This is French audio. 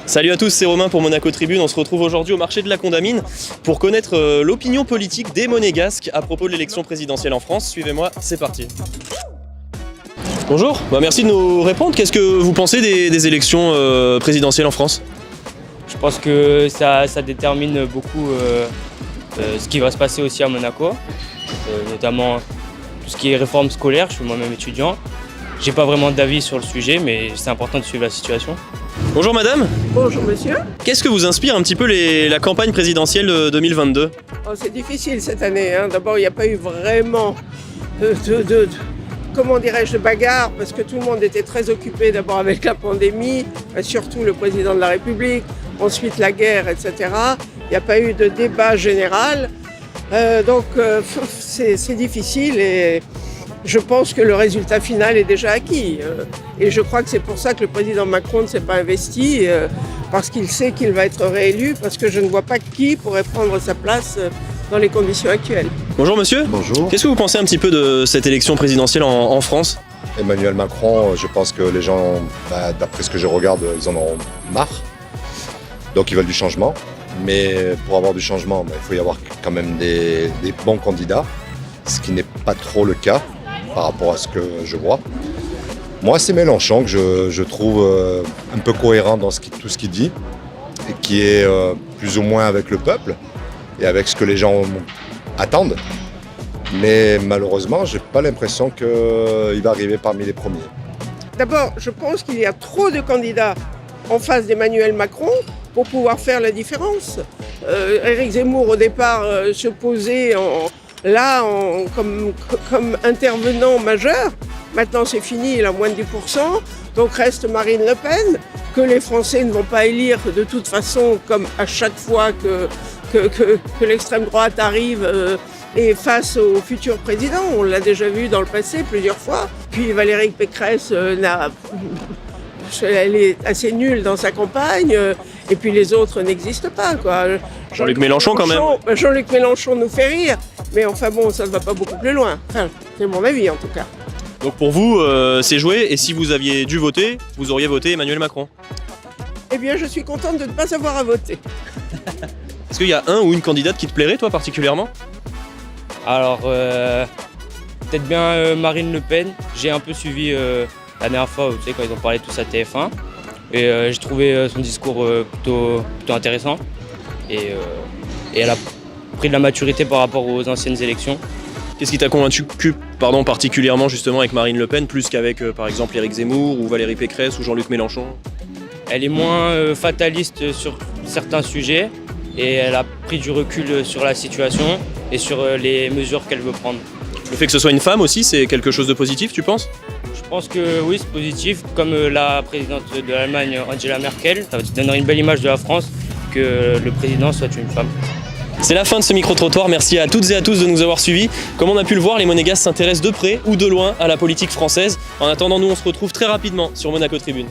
Salut à tous, c'est Romain pour Monaco Tribune. On se retrouve aujourd'hui au marché de la Condamine pour connaître l'opinion politique des Monégasques à propos de l'élection présidentielle en France. Suivez-moi, c'est parti. Bonjour, merci de nous répondre. Qu'est-ce que vous pensez des élections présidentielles en France ? Je pense que ça détermine beaucoup ce qui va se passer aussi à Monaco, notamment tout ce qui est réforme scolaire. Je suis moi-même étudiant. J'ai pas vraiment d'avis sur le sujet, mais c'est important de suivre la situation. Bonjour madame. Bonjour monsieur. Qu'est-ce que vous inspire un petit peu la campagne présidentielle 2022 ? C'est difficile cette année. D'abord, il n'y a pas eu vraiment de bagarre, parce que tout le monde était très occupé d'abord avec la pandémie, surtout le président de la République, ensuite la guerre, etc. Il n'y a pas eu de débat général. Donc c'est difficile et je pense que le résultat final est déjà acquis. Et je crois que c'est pour ça que le président Macron ne s'est pas investi, parce qu'il sait qu'il va être réélu, parce que je ne vois pas qui pourrait prendre sa place dans les conditions actuelles. Bonjour monsieur. Bonjour. Qu'est-ce que vous pensez un petit peu de cette élection présidentielle en France ? Emmanuel Macron, je pense que les gens, d'après ce que je regarde, ils en ont marre. Donc ils veulent du changement. Mais pour avoir du changement, il faut y avoir quand même des bons candidats, ce qui n'est pas trop le cas par rapport à ce que je vois. Moi, c'est Mélenchon que je trouve un peu cohérent dans tout ce qu'il dit, et qui est plus ou moins avec le peuple et avec ce que les gens attendent. Mais malheureusement, je n'ai pas l'impression qu'il va arriver parmi les premiers. D'abord, je pense qu'il y a trop de candidats en face d'Emmanuel Macron pour pouvoir faire la différence. Éric Zemmour, au départ, se posait comme intervenant majeur. Maintenant, c'est fini, il a moins de 10%. Donc reste Marine Le Pen, que les Français ne vont pas élire de toute façon, comme à chaque fois que l'extrême droite arrive et face au futur président. On l'a déjà vu dans le passé plusieurs fois. Puis Valérie Pécresse elle est assez nulle dans sa campagne, et puis les autres n'existent pas, quoi. Jean-Luc Mélenchon quand même. Jean-Luc Mélenchon nous fait rire, mais enfin bon, ça ne va pas beaucoup plus loin. Enfin, c'est mon avis en tout cas. Donc pour vous, c'est joué, et si vous aviez dû voter, vous auriez voté Emmanuel Macron ? Eh bien, je suis contente de ne pas avoir à voter. Est-ce qu'il y a un ou une candidate qui te plairait, toi, particulièrement ? Alors, peut-être bien Marine Le Pen. J'ai un peu suivi la dernière fois, tu sais, quand ils ont parlé tous à TF1. Et j'ai trouvé son discours plutôt intéressant. Et elle a pris de la maturité par rapport aux anciennes élections. Qu'est-ce qui t'a convaincu particulièrement justement avec Marine Le Pen, plus qu'avec par exemple Éric Zemmour ou Valérie Pécresse ou Jean-Luc Mélenchon ? Elle est moins fataliste sur certains sujets et elle a pris du recul sur la situation et sur les mesures qu'elle veut prendre. Le fait que ce soit une femme aussi, c'est quelque chose de positif, tu penses ? Je pense que oui, c'est positif. Comme la présidente de l'Allemagne, Angela Merkel, ça donnerait une belle image de la France que le président soit une femme. C'est la fin de ce micro-trottoir, merci à toutes et à tous de nous avoir suivis. Comme on a pu le voir, les Monégasques s'intéressent de près ou de loin à la politique française. En attendant, nous on se retrouve très rapidement sur Monaco Tribune.